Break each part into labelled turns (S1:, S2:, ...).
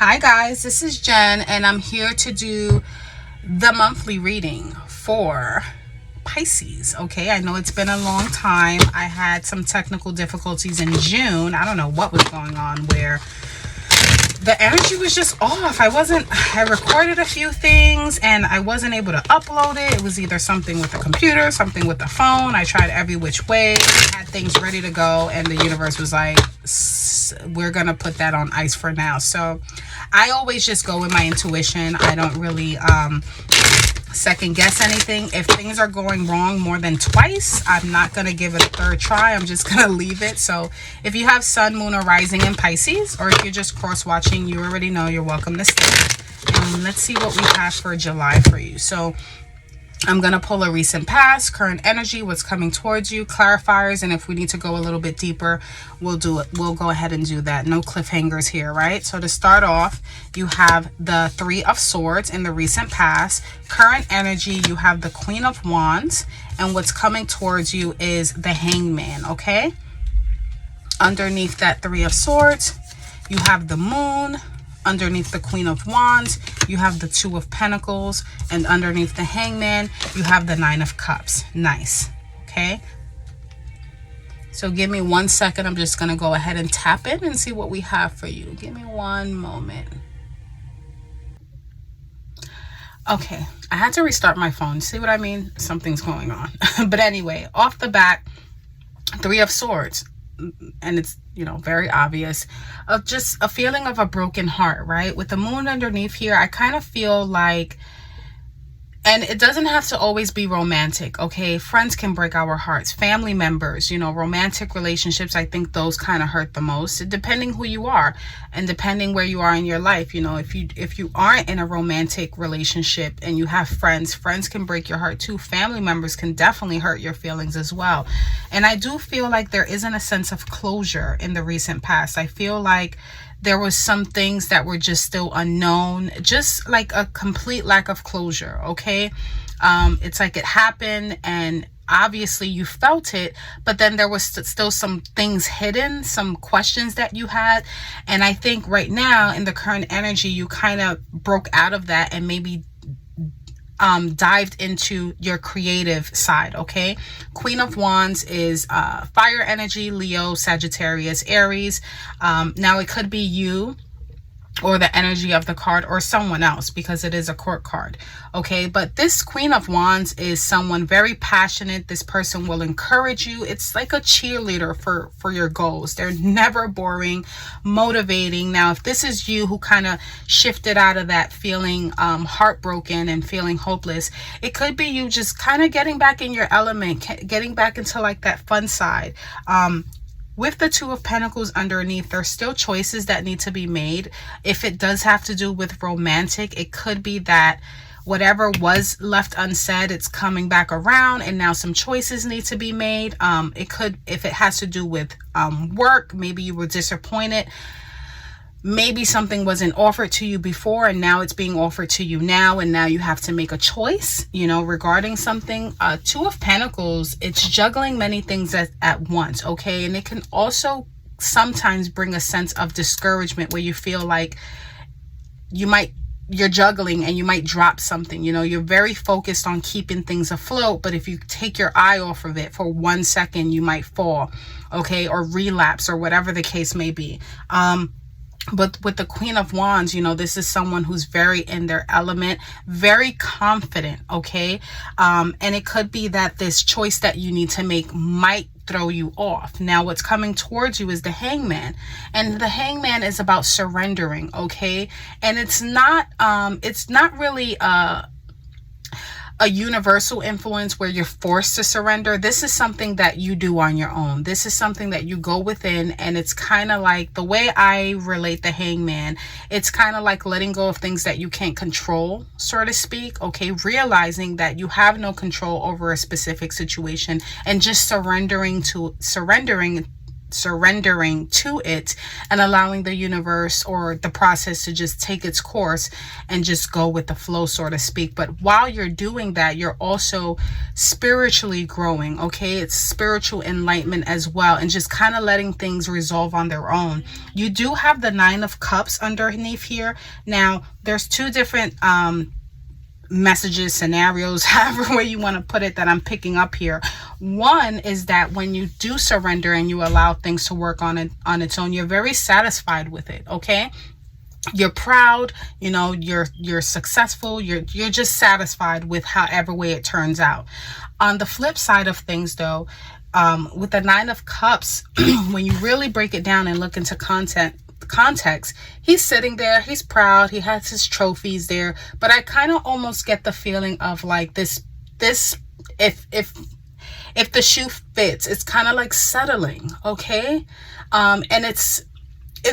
S1: Hi guys, this is Jen and I'm here to do the monthly reading for Pisces. Okay, I know it's been a long time. I had some technical difficulties in June. I don't know what was going on where the energy was just off. I recorded a few things and I wasn't able to upload it. It was either something with the computer, something with the phone. I tried every which way, had things ready to go, and the universe was like, we're gonna put that on ice for now. So I always just go with my intuition. I don't really second guess anything. If things are going wrong more than twice, I'm not going to give it a third try. I'm just going to leave it. So if you have sun, moon, or rising in Pisces, or if you're just cross watching, you already know you're welcome to stay. Let's see what we have for July for you. So I'm going to pull a recent past, current energy, what's coming towards you, clarifiers, and if we need to go a little bit deeper, we'll do it. We'll go ahead and do that. No cliffhangers here, right? So to start off, you have the Three of Swords in the recent past. Current energy, you have the Queen of Wands, and what's coming towards you is the Hangman, okay? Underneath that Three of Swords, you have the Moon. Underneath the Queen of Wands, you have the Two of Pentacles, and underneath the Hangman, you have the Nine of Cups. Nice. Okay. So give me 1 second. I'm just going to go ahead and tap in and see what we have for you. Give me one moment. Okay. I had to restart my phone. See what I mean? Something's going on. But anyway, off the bat, Three of Swords. And it's, you know, very obvious of just a feeling of a broken heart, right? With the moon underneath here, I kind of feel like, and it doesn't have to always be romantic, okay? Friends can break our hearts, family members, you know, romantic relationships. I think those kind of hurt the most, depending who you are and depending where you are in your life. You know, if you aren't in a romantic relationship and you have friends can break your heart too. Family members can definitely hurt your feelings as well. And I do feel like there isn't a sense of closure in the recent past. I feel like there was some things that were just still unknown, just like a complete lack of closure, okay? It's like it happened and obviously you felt it, but then there was still some things hidden, some questions that you had. And I think right now in the current energy, you kind of broke out of that and maybe dived into your creative side, okay? Queen of Wands is fire energy, Leo, Sagittarius, Aries. Now it could be you or the energy of the card or someone else because it is a court card, okay? But this Queen of Wands is someone very passionate. This person will encourage you. It's like a cheerleader for your goals. They're never boring, motivating. Now, if this is you who kind of shifted out of that feeling heartbroken and feeling hopeless, it could be you just kind of getting back in your element, getting back into like that fun side. With the Two of Pentacles underneath, there's still choices that need to be made. If it does have to do with romantic, it could be that whatever was left unsaid, it's coming back around and now some choices need to be made. It could, if it has to do with work, maybe you were disappointed. Maybe something wasn't offered to you before and now it's being offered to you now, and now you have to make a choice, you know, regarding something. Two of Pentacles, it's juggling many things at once, okay? And it can also sometimes bring a sense of discouragement where you feel like you're juggling and you might drop something. You know, you're very focused on keeping things afloat, but if you take your eye off of it for 1 second, you might fall, okay? Or relapse or whatever the case may be. But with the Queen of Wands, you know, this is someone who's very in their element, very confident, okay? And it could be that this choice that you need to make might throw you off. Now, what's coming towards you is the Hangman. And the Hangman is about surrendering, okay? And it's not really a universal influence where you're forced to surrender. This is something that you do on your own. This is something that you go within, and it's kind of like, the way I relate the Hangman, it's kind of like letting go of things that you can't control, so to speak, okay? Realizing that you have no control over a specific situation and just surrendering surrendering to it and allowing the universe or the process to just take its course and just go with the flow, so to speak. But while you're doing that, you're also spiritually growing, okay? It's spiritual enlightenment as well, and just kind of letting things resolve on their own. You do have the Nine of Cups underneath here. Now, there's two different messages, scenarios, however way you want to put it, that I'm picking up here. One is that when you do surrender and you allow things to work on its own, you're very satisfied with it, okay? You're proud, you know, you're successful, you're just satisfied with however way it turns out. On the flip side of things though, with the Nine of Cups, when you really break it down and look into context, he's sitting there, he's proud, he has his trophies there, but I kind of almost get the feeling of like this if the shoe fits, it's kind of like settling, okay? And it's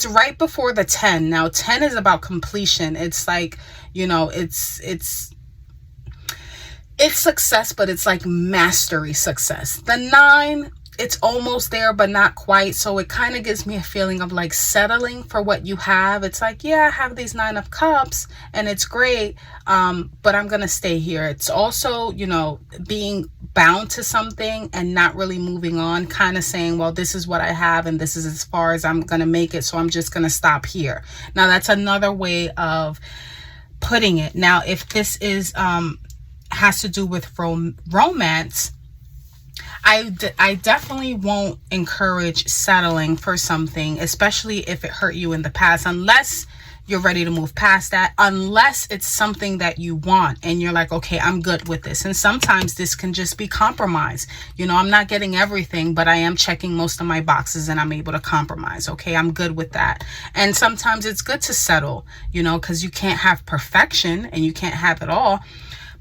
S1: right before the 10. Now 10 is about completion. It's like, you know, it's success, but it's like mastery success. The 9, it's almost there, but not quite. So it kind of gives me a feeling of like settling for what you have. It's like, yeah, I have these 9 of Cups and it's great, but I'm going to stay here. It's also, you know, being bound to something and not really moving on, kind of saying, well, this is what I have and this is as far as I'm going to make it. So I'm just going to stop here. Now that's another way of putting it. Now, if this is, has to do with romance, I definitely won't encourage settling for something, especially if it hurt you in the past, unless you're ready to move past that, unless it's something that you want and you're like, okay, I'm good with this. And sometimes this can just be compromise. You know, I'm not getting everything, but I am checking most of my boxes and I'm able to compromise. Okay, I'm good with that. And sometimes it's good to settle, you know, because you can't have perfection and you can't have it all.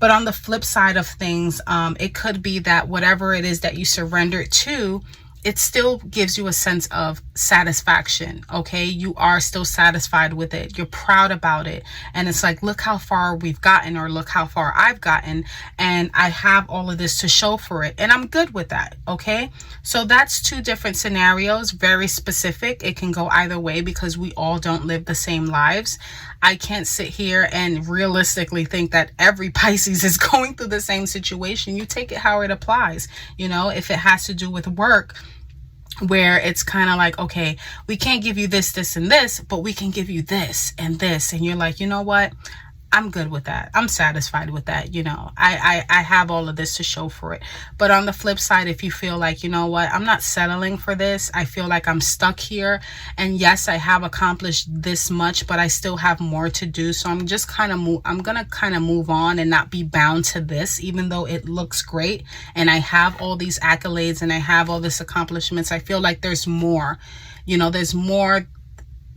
S1: But on the flip side of things, it could be that whatever it is that you surrendered to, it still gives you a sense of satisfaction, okay? You are still satisfied with it. You're proud about it. And it's like, look how far we've gotten, or look how far I've gotten. And I have all of this to show for it. And I'm good with that, okay? So that's two different scenarios, very specific. It can go either way because we all don't live the same lives. I can't sit here and realistically think that every Pisces is going through the same situation. You take it how it applies. You know, if it has to do with work, where it's kind of like, okay, we can't give you this, this, and this, but we can give you this and this. And you're like, you know what? I'm good with that. I'm satisfied with that. You know, I have all of this to show for it. But on the flip side, if you feel like, you know what, I'm not settling for this. I feel like I'm stuck here. And yes, I have accomplished this much, but I still have more to do. So I'm just kind of I'm going to kind of move on and not be bound to this, even though it looks great. And I have all these accolades and I have all these accomplishments. I feel like there's more, you know, there's more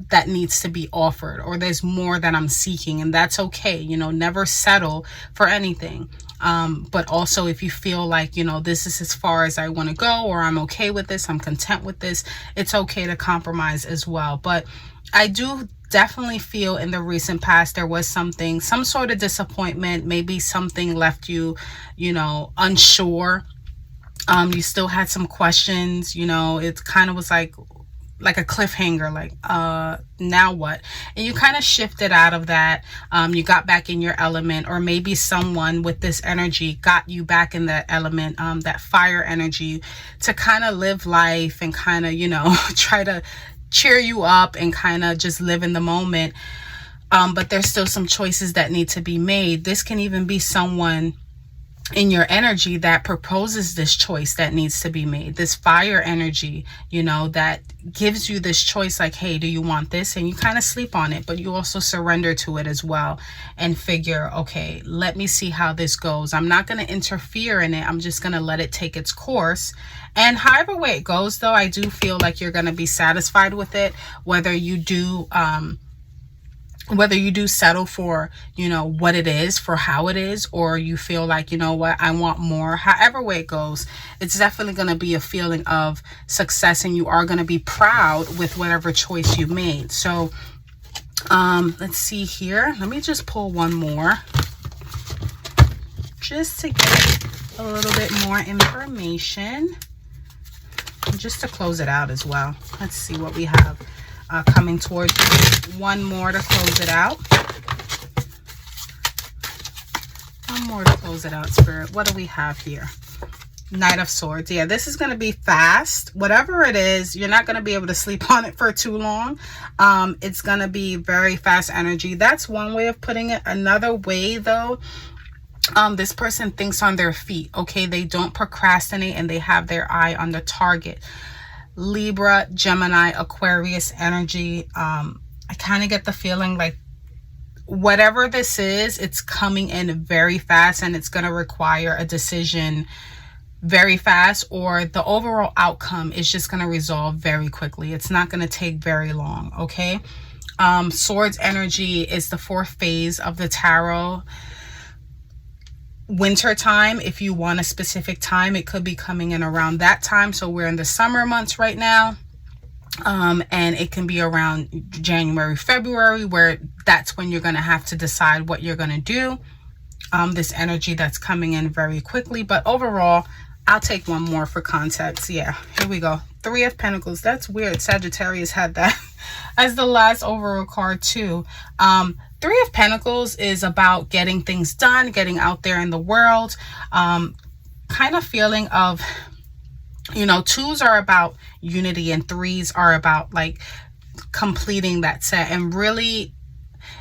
S1: that needs to be offered, or there's more that I'm seeking, and that's okay. You know, never settle for anything. But also if you feel like, you know, this is as far as I want to go, or I'm okay with this, I'm content with this, it's okay to compromise as well. But I do definitely feel in the recent past there was some sort of disappointment, maybe something left you, you know, unsure. You still had some questions, you know, it kind of was like a cliffhanger, like now what? And you kind of shifted out of that. You got back in your element, or maybe someone with this energy got you back in that element, that fire energy, to kind of live life and kind of, you know, try to cheer you up and kind of just live in the moment. But there's still some choices that need to be made. This can even be someone in your energy that proposes this choice that needs to be made, this fire energy, you know, that gives you this choice, like, hey, do you want this? And you kind of sleep on it, but you also surrender to it as well and figure, okay, let me see how this goes. I'm not going to interfere in it. I'm just going to let it take its course. And however way it goes, though, I do feel like you're going to be satisfied with it, whether you do settle for, you know, what it is, for how it is, or you feel like, you know what, I want more. However way it goes, it's definitely going to be a feeling of success, and you are going to be proud with whatever choice you made. So let's see here. Let me just pull one more just to get a little bit more information. just to close it out as well. Let's see what we have coming towards you. One more to close it out. One more to close it out, Spirit. What do we have here? Knight of Swords. Yeah, this is going to be fast. Whatever it is, you're not going to be able to sleep on it for too long. It's going to be very fast energy. That's one way of putting it. Another way, though, this person thinks on their feet. Okay, they don't procrastinate and they have their eye on the target. Libra, Gemini, Aquarius energy. I kind of get the feeling like whatever this is, it's coming in very fast and it's going to require a decision very fast, or the overall outcome is just going to resolve very quickly. It's not going to take very long. Okay. Swords energy is the fourth phase of the tarot. Winter time, if you want a specific time, it could be coming in around that time. So we're in the summer months right now. And it can be around January, February, where that's when you're going to have to decide what you're going to do. This energy that's coming in very quickly. But overall, I'll take one more for context. Yeah, here we go. Three of Pentacles. That's weird. Sagittarius had that as the last overall card too. Three of Pentacles is about getting things done, getting out there in the world. Kind of feeling of, you know, twos are about unity and threes are about like completing that set, and really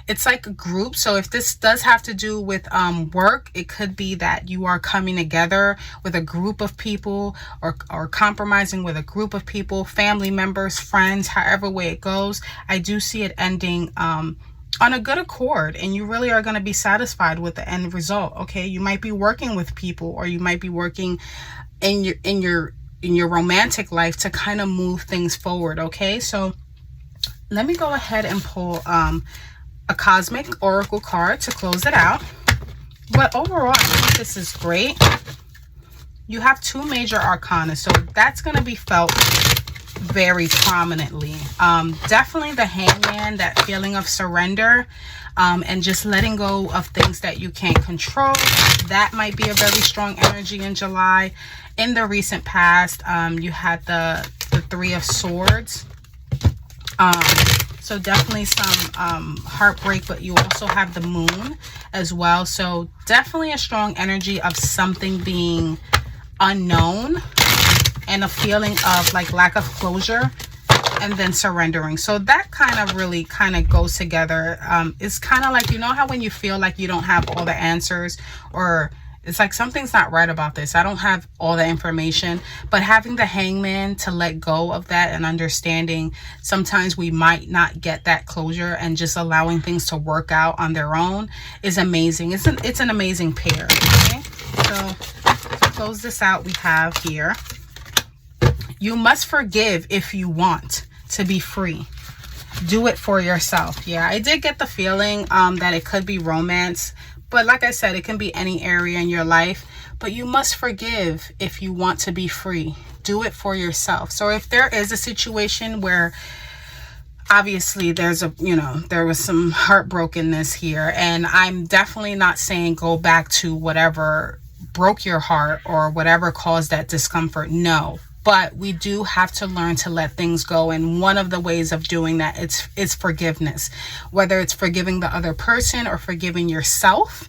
S1: it's like a group. So if this does have to do with work, it could be that you are coming together with a group of people, or compromising with a group of people, family members, friends, however way it goes. I do see it ending on a good accord, and you really are going to be satisfied with the end result. Okay, you might be working with people, or you might be working in your romantic life to kind of move things forward. Okay, so let me go ahead and pull a cosmic oracle card to close it out. But overall, I think this is great. You have two major arcana, so that's going to be felt very prominently. Definitely the Hangman, that feeling of surrender, and just letting go of things that you can't control. That might be a very strong energy in July. In the recent past, you had the Three of Swords. So definitely some heartbreak, but you also have the Moon as well. So definitely a strong energy of something being unknown, and a feeling of like lack of closure, and then surrendering. So that kind of really kind of goes together. It's kind of like, you know how when you feel like you don't have all the answers, or it's like something's not right about this, I don't have all the information, but having the Hangman to let go of that and understanding sometimes we might not get that closure, and just allowing things to work out on their own is amazing. It's an amazing pair. Okay, so to close this out, we have here, you must forgive if you want to be free. Do it for yourself. Yeah, I did get the feeling that it could be romance. But like I said, it can be any area in your life. But you must forgive if you want to be free. Do it for yourself. So if there is a situation where obviously there's there was some heartbrokenness here, and I'm definitely not saying go back to whatever broke your heart or whatever caused that discomfort. No. But we do have to learn to let things go. And one of the ways of doing that is forgiveness. Whether it's forgiving the other person or forgiving yourself.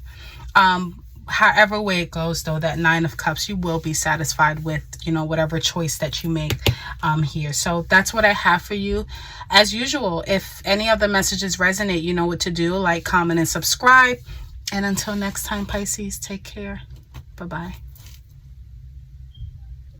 S1: However way it goes, though, that Nine of Cups, you will be satisfied with, whatever choice that you make here. So that's what I have for you. As usual, if any of the messages resonate, you know what to do. Like, comment, and subscribe. And until next time, Pisces, take care. Bye-bye.